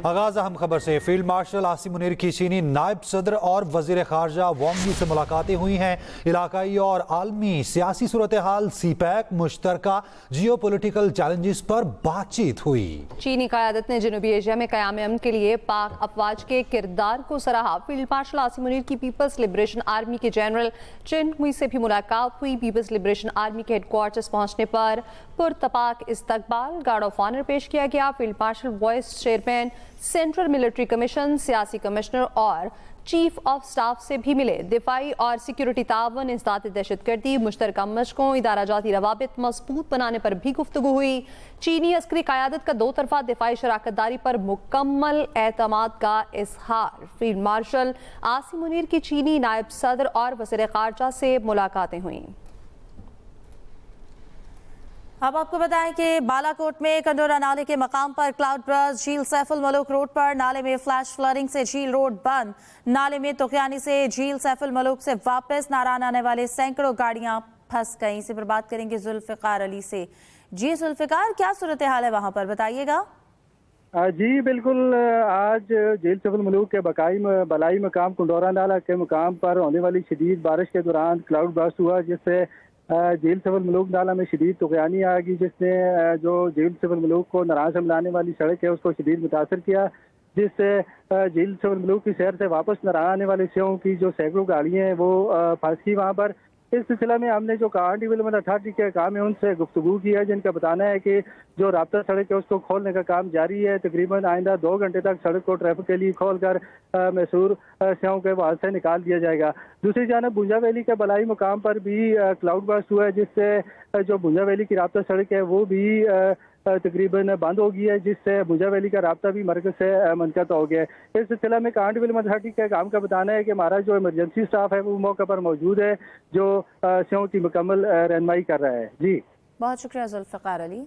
आगाज अहम खबर से। फील्ड मार्शल आसिम मुनीर की चीनी नायब सदर और वजीर खारजा वांग यी से मुलाकातें हुई हैं। इलाकाई और आलमी सियासी सूरत हाल, सीपैक, मुश्तरका जियो पोलिटिकल चैलेंजेस पर बातचीत हुई। चीनी क़यादत ने जनूबी एशिया में क़याम अमन के लिए पाक अफवाज के किरदार को सराहा। फील्ड मार्शल आसिम मुनीर की पीपल्स लिबरेशन आर्मी के जनरल चिन हुई से भी मुलाकात हुई। पीपल्स लिबरेशन आर्मी के हेडक्वार्टर्स पहुंचने पर पुरतपाक इस्तकबाल, गार्ड ऑफ ऑनर पेश किया गया। Field marshal vice chairman, central military commission, सियासी कमिश्नर और चीफ ऑफ स्टाफ से भी मिले। दिफाई और सिक्योरिटी तावन, इंसदाद दहशतगर्दी, मुश्तरका मशकों, इदारा जाती रवाबित मजबूत बनाने पर भी गुफ्तगू हुई। चीनी अस्करी क़यादत का दो तरफा दिफाई शराकतदारी पर मुकम्मल एतमाद का इजहार। फील्ड मार्शल आसिम मुनीर की चीनी नायब सदर और वज़ीर ख़ारजा से मुलाकातें हुई। अब आपको बताएं कि बालाकोट में कंडोरा नाले के मकाम पर क्लाउड बर्स्ट, झील सैफुल मलूक रोड पर नाले में फ्लैश फ्लडिंग से झील रोड बंद। नाले में तुगयानी से झील सैफुल मलूक से वापस नारायण आने वाले सैकड़ों गाड़ियां फंस गईं। इसी पर बात करेंगे जुल्फिकार अली से। जी जुल्फिकार, क्या सूरत हाल है वहां पर, बताइएगा। जी बिल्कुल, आज झील सैफुल मलूक के बलाई मकाम कंडोरा नाला के मकाम पर होने वाली शदीद बारिश के दौरान क्लाउड बर्स्ट हुआ, जिससे झील सैफुल मलूक नाला में शदीद तुगयानी आ गई, जिसने जो झील सैफुल मलूक को नारायण से मिलाने वाली सड़क है उसको शदीद मुतासर किया, जिससे झील सैफुल मलूक की शहर से वापस नारायण आने वाले सेओं की जो सैकड़ों गाड़ियाँ हैं वो फंस गई वहाँ पर। इस सिलसिला में हमने जो कांड डेवलपमेंट अथॉरिटी के काम है उनसे गुफ्तगू की है, जिनका बताना है कि जो राब्ता सड़क है उसको खोलने का काम जारी है। तकरीबन आइंदा 2 घंटे तक सड़क को ट्रैफिक के लिए खोलकर मैसूर सेओं के वहां से निकाल दिया जाएगा। दूसरी जानब भुंजा वैली के बलाई मुकाम पर भी क्लाउड बर्स्ट हुआ है, जिससे जो भुंजा वैली की राब्ता सड़क है वो भी तकरीबन बंद हो गई है, जिससे भुंजा वैली का राब्ता भी मरकज से मुनक़त हो गया है। इस सिलसिले में कांड डेवलपमेंट अथॉरिटी के काम का बताना है कि हमारा जो इमरजेंसी स्टाफ है वो मौके पर मौजूद है, जो सेओं की मुकम्मल रहनुमाई कर रहा है। जी बहुत शुक्रिया जुल्फिकार अली।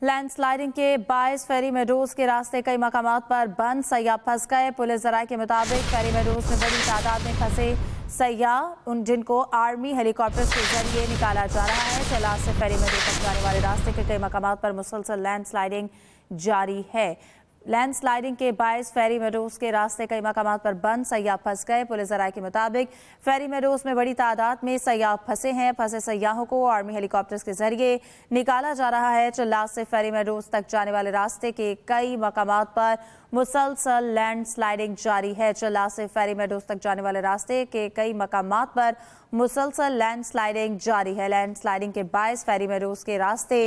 लैंडस्लाइडिंग के बायस फेरी मेडोज के रास्ते कई मकामात पर बंद, सयाह फंस गए। पुलिस ज़राए के मुताबिक फेरी मेडोज में बड़ी तादाद में फंसे सयाह जिनको आर्मी हेलीकॉप्टर के जरिए निकाला जा रहा है। चला से फेरी मेडोज तक जाने वाले रास्ते के कई मकामात पर मुसलसल लैंडस्लाइडिंग जारी है। लैंडस्लाइडिंग के बायस फेरी मेडोज के रास्ते कई मकामात पर बंद, सयाह फंस गए। पुलिस ज़राए के मुताबिक फेरी मेडोज में बड़ी तादाद में सयाह फंसे हैं। फंसे सयाहों को आर्मी हेलीकॉप्टर्स के जरिए निकाला जा रहा है। चिल्लास से फेरी मेडोज तक जाने वाले रास्ते के कई मकामात पर मुसलसल लैंडस्लाइडिंग जारी है। चिल्लास से फेरी मेडोज तक जाने वाले रास्ते के कई मकामात पर मुसलसल लैंडस्लाइडिंग जारी है। लैंडस्लाइडिंग के बायस फेरी मेडोज के रास्ते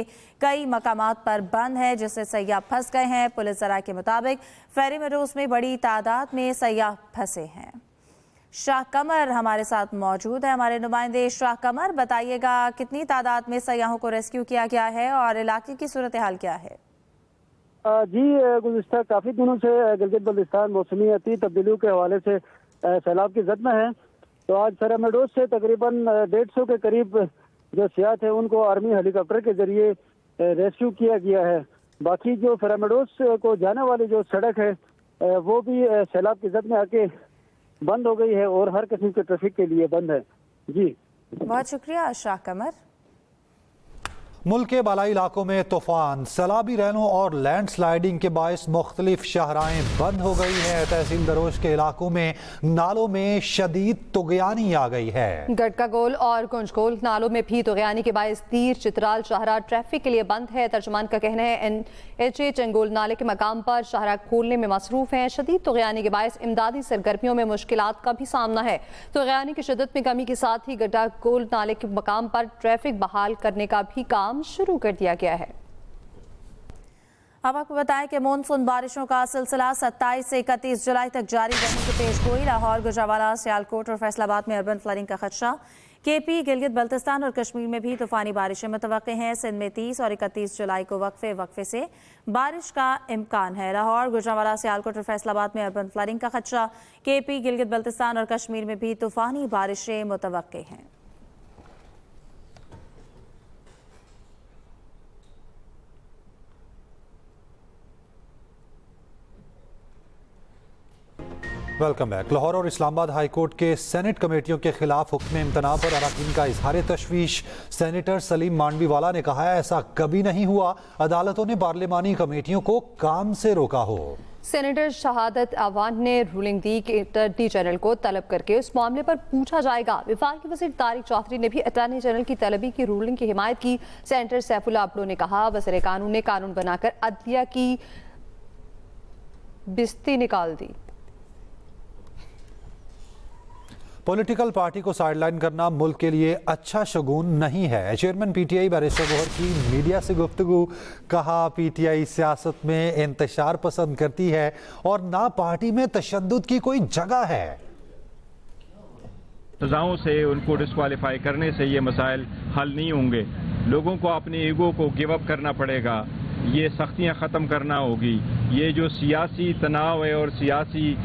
कई मकामात पर बंद है, जिससे सयाह फंस गए हैं। पुलिस ज़राए के मुताबिक फेरी मेडोज में बड़ी तादाद में सयाह फंसे हैं। शाह कमर हमारे साथ मौजूद है, हमारे नुमाइंदे। शाह कमर, बताइएगा कितनी तादाद में सयाहों को रेस्क्यू किया गया है और इलाके की सूरत हाल क्या है? जी गुज़िश्ता काफ़ी दिनों से गिलगित बल्तिस्तान मौसमी तब्दीलियों के हवाले से सैलाब की जद में है। तो आज फेरी मेडोज से तकरीबन 150 के करीब जो सियाह थे उनको आर्मी हेलीकॉप्टर के जरिए रेस्क्यू किया गया है। बाकी जो फेरी मेडोज को जाने वाली जो सड़क है वो भी सैलाब की जद में आके बंद हो गई है और हर किस्म के ट्रैफिक के लिए बंद है। जी बहुत शुक्रिया शाह कमर। मुल्क के बालाई इलाकों में तूफान, सैलाबी रैनों और लैंडस्लाइडिंग के बायस मुख्तलिफ शाहराएं बंद हो गई हैं। तहसील दरोज के इलाकों में नालों में शदीद तुगयानी आ गई है। गटका गोल और कुंजगोल नालों में भी तुगयानी के बायस तीर चित्राल शाहरा ट्रैफिक के लिए बंद है। तर्जुमान का कहना है NHA चंगोल नाले के मकाम पर शाहरा खोलने में मसरूफ हैं। शदीद तुगयानी के बायस इमदादी सरगर्मियों में मुश्किलात का भी सामना है। तुगयानी की शिद्दत में कमी के साथ ही गटका गोल नाले के मकाम पर ट्रैफिक बहाल करने का भी काम शुरू कर दिया गया है। अब आपको बताएं कि मानसून बारिशों का सिलसिला 27 से 31 जुलाई तक जारी रहने की पेशगोई। लाहौर, गुजरांवाला, सियालकोट और फैसलाबाद में अर्बन फ्लडिंग का खदशा। KP, गिलगित बल्तिस्तान और कश्मीर में भी तूफानी बारिशें मुतवक्के हैं। सिंध में 30 और 31 जुलाई को वक्फे से बारिश का इम्कान है। लाहौर, गुजरांवाला, सियालकोट और फैसलाबाद में अर्बन फ्लडिंग का खदशा। KP, गिलगित बल्तिस्तान और कश्मीर में भी तूफानी बारिशें मुतवक्के हैं। Welcome back. लाहौर और इस्लामाबाद हाई कोर्ट के सेनेट कमेटियों के खिलाफ हुक्म इम्तना पर अरकान का इजहार तशवीश। सेनेटर सलीम मांडवीवाला ने कहा है ऐसा कभी नहीं हुआ, अदालतों ने पार्लिमानी कमेटियों को काम से रोका हो। सेनेटर शहादत अवान ने रूलिंग दी कि अटॉर्नी जनरल को तलब करके उस मामले पर पूछा जाएगा। विफाक की वज़ीर तारिक चौधरी ने भी अटॉर्नी जनरल की तलबी की रूलिंग की हिमायत की। सेनेटर सैफुल्लाह अब्दो ने कहा वज़ीर कानून ने कानून बनाकर अदलिया की बिस्ती निकाल दी। पॉलिटिकल पार्टी को साइडलाइन करना मुल्क के लिए अच्छा शगुन नहीं है। चेयरमैन पीटीआई बैरिस्टर गोहर की मीडिया से गुफ्तगू। कहा पीटीआई सियासत में इंतशार पसंद करती है और ना पार्टी में तशद्दुद की कोई जगह है। सजाओं से उनको डिस्क्वालीफाई करने से ये मसाइल हल नहीं होंगे। लोगों को अपने ईगो को गिव अप करना पड़ेगा, ये सख्तियां ख़त्म करना होगी। ये जो सियासी तनाव है और सियासी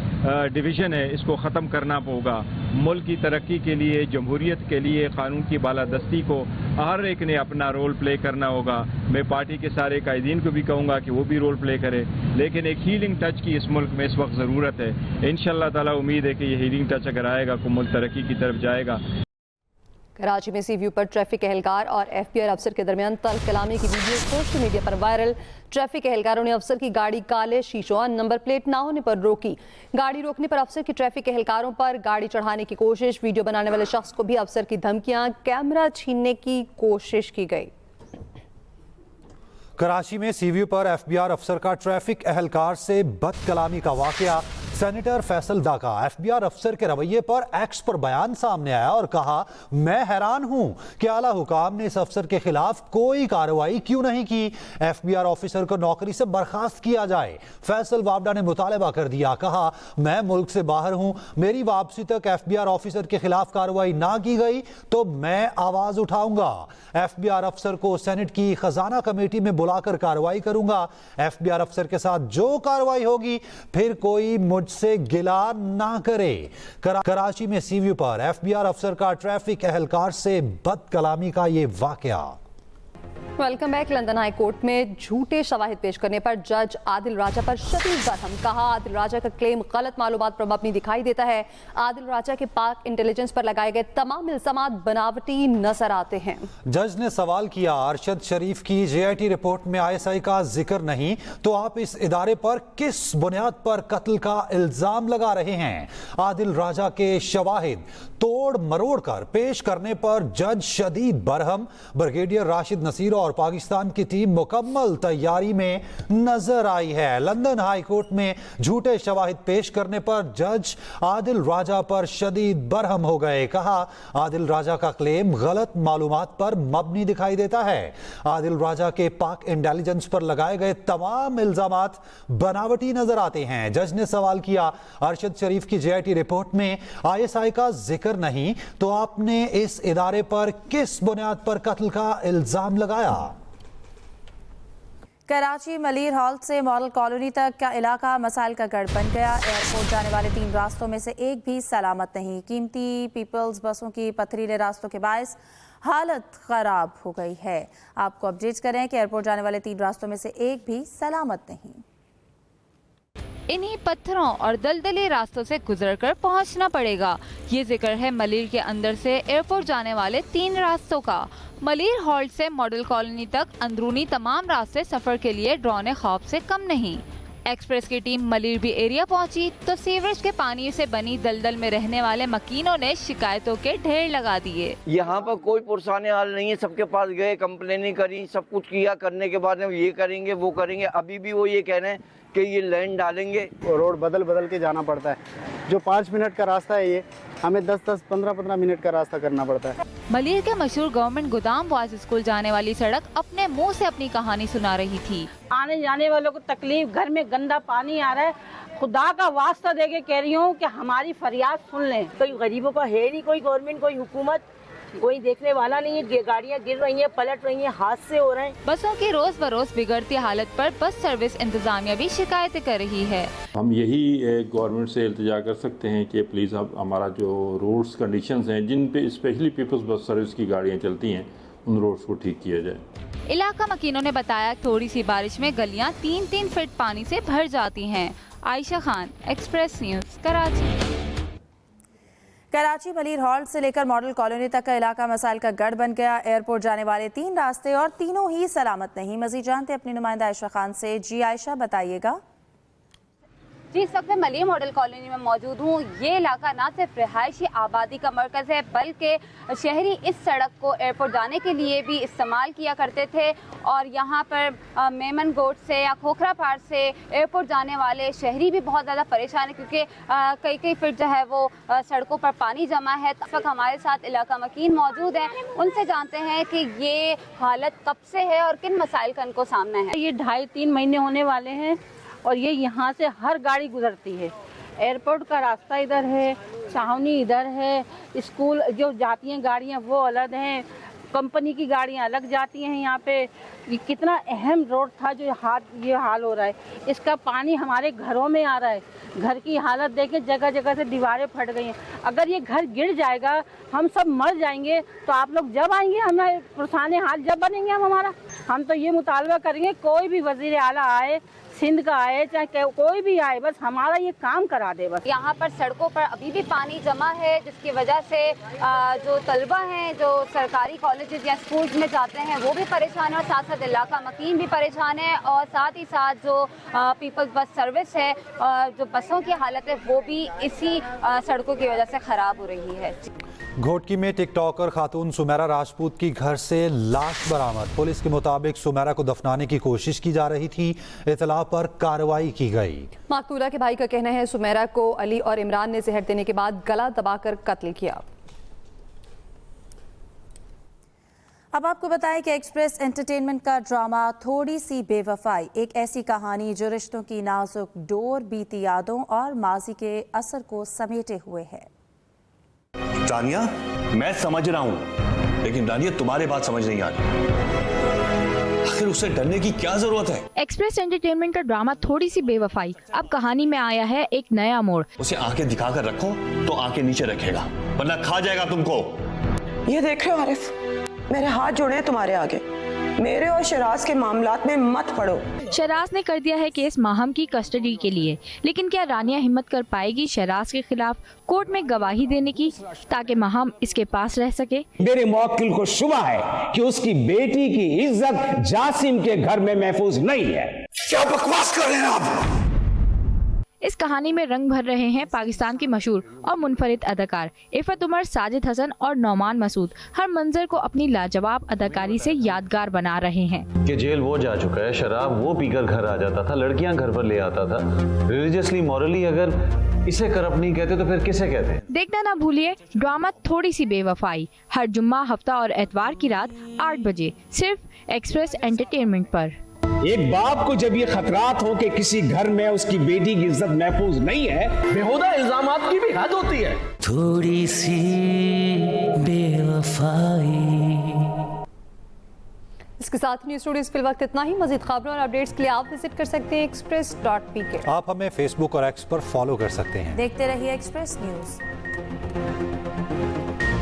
डिवीज़न है इसको ख़त्म करना होगा। मुल्क की तरक्की के लिए, जमहूरियत के लिए, कानून की बालादस्ती को हर एक ने अपना रोल प्ले करना होगा। मैं पार्टी के सारे कायदीन को भी कहूँगा कि वो भी रोल प्ले करे, लेकिन एक हीलिंग टच की इस मुल्क में इस वक्त ज़रूरत है। इंशाअल्लाह ताला उम्मीद है कि ये हीलिंग टच अगर आएगा तो मुल्क तरक्की की तरफ जाएगा। कराची में सी व्यू पर ट्रैफिक एहलकार और एफबीआर अफसर के दरमियान तल्ख कलामी की वीडियो सोशल मीडिया पर वायरल। ट्रैफिक एहलकारों ने अफसर की गाड़ी काले शीशों और नंबर प्लेट ना होने पर रोकी। गाड़ी रोकने पर अफसर की ट्रैफिक एहलकारों पर गाड़ी चढ़ाने की कोशिश। वीडियो बनाने वाले शख्स को भी अफसर की धमकियां, कैमरा छीनने की कोशिश की गई। कराची में सी व्यू पर एफबीआर अफसर का ट्रैफिक एहलकार से बदकलामी का वाकया। सेनेटर फैसल दाका एफबीआर अफसर के रवैये पर एक्स पर बयान सामने आया और कहा मैं हैरान हूं कि आला हुकाम ने इस अफसर के खिलाफ कोई कार्रवाई क्यों नहीं की। एफबीआर ऑफिसर को नौकरी से बर्खास्त किया जाए। फैसल वावडा ने मुतालबा कर दिया। कहा मैं मुल्क से बाहर हूं, मेरी वापसी तक एफबीआर ऑफिसर के खिलाफ कार्रवाई ना की गई तो मैं आवाज उठाऊंगा। एफबीआर अफसर को सेनेट की खजाना कमेटी में बुलाकर कार्रवाई करूंगा। एफबीआर अफसर के साथ जो कार्रवाई होगी फिर कोई मुझसे गिला ना करे। कराची में सी व्यू पर एफबीआर अफसर का ट्रैफिक एहलकार से बदकलामी का ये वाकया। Welcome back. London high court में झूठे शवाहिद पेश करने पर जज आदिल राजा पर शदीद बरहम। कहा आदिल राजा का क्लेम गलत मालूमात पर मबनी दिखाई देता है। आदिल राजा के पाक इंटेलिजेंस पर लगाए गए तमाम इल्जामात बनावटी नजर आते हैं। जज ने सवाल किया अरशद शरीफ की जेआईटी रिपोर्ट में आईएसआई का जिक्र नहीं तो आप इस इदारे पर किस बुनियाद पर कत्ल का इल्जाम लगा रहे हैं। आदिल राजा के शवाहिद तोड़ मरोड़ कर पेश करने पर जज शदीद बरहम। ब्रिगेडियर राशिद नसीर और पाकिस्तान की टीम मुकम्मल तैयारी में नजर आई है। लंदन हाई कोर्ट में झूठे शवाहिद पेश करने पर जज आदिल राजा पर शदीद बरहम हो गए। कहा आदिल राजा का क्लेम गलत मालूमात पर मबनी दिखाई देता है। आदिल राजा के पाक इंटेलिजेंस पर लगाए गए तमाम इल्जामात बनावटी नजर आते हैं। जज ने सवाल किया अरशद शरीफ की जेआईटी रिपोर्ट में आईएसआई का जिक्र नहीं तो आपने इस इदारे पर किस बुनियाद पर कत्ल का इल्जाम लगाया। कराची मलीर हॉल से मॉडल कॉलोनी तक का इलाका मसाइल का गढ़ बन गया। एयरपोर्ट जाने वाले 3 रास्तों में से एक भी सलामत नहीं। कीमती पीपल्स बसों की पथरीले रास्तों के बायस हालत खराब हो गई है। आपको अपडेट करें कि एयरपोर्ट जाने वाले 3 रास्तों में से एक भी सलामत नहीं। इन्हीं पत्थरों और दलदली रास्तों से गुजरकर पहुंचना पड़ेगा। ये जिक्र है मलीर के अंदर से एयरपोर्ट जाने वाले 3 रास्तों का। मलीर हॉल्ट से मॉडल कॉलोनी तक अंदरूनी तमाम रास्ते सफर के लिए डरौने खौफ से कम नहीं। एक्सप्रेस की टीम मलीर भी एरिया पहुंची तो सीवरेज के पानी से बनी दलदल में रहने वाले मकीनों ने शिकायतों के ढेर लगा दिए। यहाँ पर कोई पुरसाने हाल नहीं है, सबके पास गए, कंप्लेनिंग करी, सब कुछ किया, करने के बाद ये करेंगे वो करेंगे। अभी भी वो ये कह रहे हैं कि ये लैंड डालेंगे। रोड बदल के जाना पड़ता है। जो 5 मिनट का रास्ता है ये हमें 10-10, 15-15 मिनट का रास्ता करना पड़ता है। मलीर के मशहूर गवर्नमेंट गोदाम बॉयज स्कूल जाने वाली सड़क अपने मुंह से अपनी कहानी सुना रही थी। आने जाने वालों को तकलीफ, घर में गंदा पानी आ रहा है। खुदा का वास्ता देके कह रही हूँ कि हमारी फरियाद सुन लें। कोई गरीबों का है नहीं, कोई गवर्नमेंट, कोई हुकूमत, कोई देखने वाला नहीं है। गाड़ियाँ गिर रही हैं, पलट रही हैं, हादसे हो रहे हैं। बसों की रोज बरोज बिगड़ती हालत पर बस सर्विस इंतजामिया भी शिकायतें कर रही है। हम यही गवर्नमेंट से इल्तिजा कर सकते हैं कि प्लीज़ अब हमारा जो रूल्स कंडीशंस हैं जिन पे स्पेशली पीपल्स बस सर्विस की गाड़ियाँ चलती हैं उन रोड्स को ठीक किया जाए। इलाका मकीनों ने बताया थोड़ी सी बारिश में गलियां 3-3 फीट पानी से भर जाती हैं। Ayesha Khan, express news, Karachi. Karachi Malir halt से लेकर मॉडल कॉलोनी तक का इलाका मसाइल का गढ़ बन गया। एयरपोर्ट जाने वाले 3 रास्ते और तीनों ही सलामत नहीं। मजीद जानते अपनी नुमाइंदा आयशा खान से। जी आयशा, बताइएगा। जी, इस वक्त मैं मलिर मॉडल कॉलोनी में मौजूद हूँ। ये इलाका ना सिर्फ रिहायशी आबादी का मरकज़ है बल्कि शहरी इस सड़क को एयरपोर्ट जाने के लिए भी इस्तेमाल किया करते थे और यहाँ पर मेमन गोट से या खोखरा पार से एयरपोर्ट जाने वाले शहरी भी बहुत ज़्यादा परेशान है क्योंकि कई फीट जो है वो सड़कों पर पानी जमा है। इस वक्त हमारे साथ इलाका मकीन मौजूद हैं, उनसे जानते हैं कि ये हालत कब से है और किन मसाइल का इनको सामना है। ये 2.5-3 महीने होने वाले हैं और ये यहाँ से हर गाड़ी गुजरती है। एयरपोर्ट का रास्ता इधर है, छावनी इधर है, स्कूल जो जाती हैं गाड़ियाँ वो अलग हैं, कंपनी की गाड़ियाँ अलग जाती हैं। यहाँ पे ये कितना अहम रोड था जो ये हाल हो रहा है। इसका पानी हमारे घरों में आ रहा है। घर की हालत देखें, जगह जगह से दीवारें फट गई हैं। अगर ये घर गिर जाएगा, हम सब मर जाएंगे, तो आप लोग जब आएंगे, हमें पुरसाने हाल जब बनेंगे हम तो ये मुतालबा करेंगे कोई भी वज़ीर आला आए, सिंध का आए चाहे कोई भी आए, बस हमारा ये काम करा दे। बस यहाँ पर सड़कों पर अभी भी पानी जमा है जिसकी वजह से जो तलबा हैं जो सरकारी कॉलेजेस या स्कूल्स में जाते हैं वो भी परेशान है और साथ साथ इलाका मकीन भी परेशान है और साथ ही साथ जो पीपल्स बस सर्विस है जो बसों की हालत है वो भी इसी सड़कों की वजह से ख़राब हो रही है। घोटकी में टिकटॉकर खातून सुमेरा राजपूत की घर से लाश बरामद। पुलिस के मुताबिक सुमेरा को दफनाने की कोशिश की जा रही थी। इतला पर कार्रवाई की गई। मकतूला के भाई का कहना है सुमेरा को अली और इमरान ने जहर देने के बाद गला दबाकर कत्ल किया। अब आपको बताएं कि एक्सप्रेस एंटरटेनमेंट का ड्रामा थोड़ी सी बेवफाई, एक ऐसी कहानी जो रिश्तों की नाजुक डोर, बीती यादों और माजी के असर को समेटे हुए है। रानिया, मैं समझ रहा हूं, लेकिन रानिया तुम्हारी बात समझ नहीं आ रही। आखिर उसे डरने की क्या जरूरत है? एक्सप्रेस एंटरटेनमेंट का ड्रामा थोड़ी सी बेवफाई अब कहानी में आया है एक नया मोड़। उसे आंखें दिखाकर रखो तो आंखें नीचे रखेगा, वरना खा जाएगा तुमको। ये देख रहे हो आरिफ, मेरे हाथ जोड़े हैं तुम्हारे आगे, मेरे और शराज के मामलात में मत पड़ो। शराज ने कर दिया है केस माहम की कस्टडी के लिए, लेकिन क्या रानिया हिम्मत कर पाएगी शराज के खिलाफ कोर्ट में गवाही देने की ताकि माहम इसके पास रह सके? मेरे मुवक्किल को शुबा है कि उसकी बेटी की इज्जत जासिम के घर में महफूज नहीं है। क्या बकवास कर रहे हैं आप? इस कहानी में रंग भर रहे हैं पाकिस्तान के मशहूर और मुनफरिद अदाकार इफ़त उमर, साजिद हसन और नौमान मसूद। हर मंजर को अपनी लाजवाब अदाकारी से यादगार बना रहे हैं। कि जेल वो जा चुका है, शराब वो पीकर घर आ जाता था, लड़कियां घर पर ले आता था। रिलीजियसली, मॉरली अगर इसे करप्ट नहीं कहते तो फिर किसे कहते हैं? देखना ना भूलिए ड्रामा थोड़ी सी बेवफाई, हर जुम्मा, हफ्ता और एतवार की रात 8 बजे सिर्फ एक्सप्रेस एंटरटेनमेंट पर। एक बाप को जब ये खतरात हो कि किसी घर में उसकी बेटी की इज्जत महफूज नहीं है, बेहुदा इल्जामात की भी हद होती है। थोड़ी सी बेवफाई। इसके साथ न्यूज़ स्टूडियोज फिल वक्त इतना ही। मजीद खबरों और अपडेट्स के लिए आप विजिट कर सकते हैं express.pk। आप हमें फेसबुक और एक्स पर फॉलो कर सकते हैं। देखते रहिए एक्सप्रेस न्यूज़।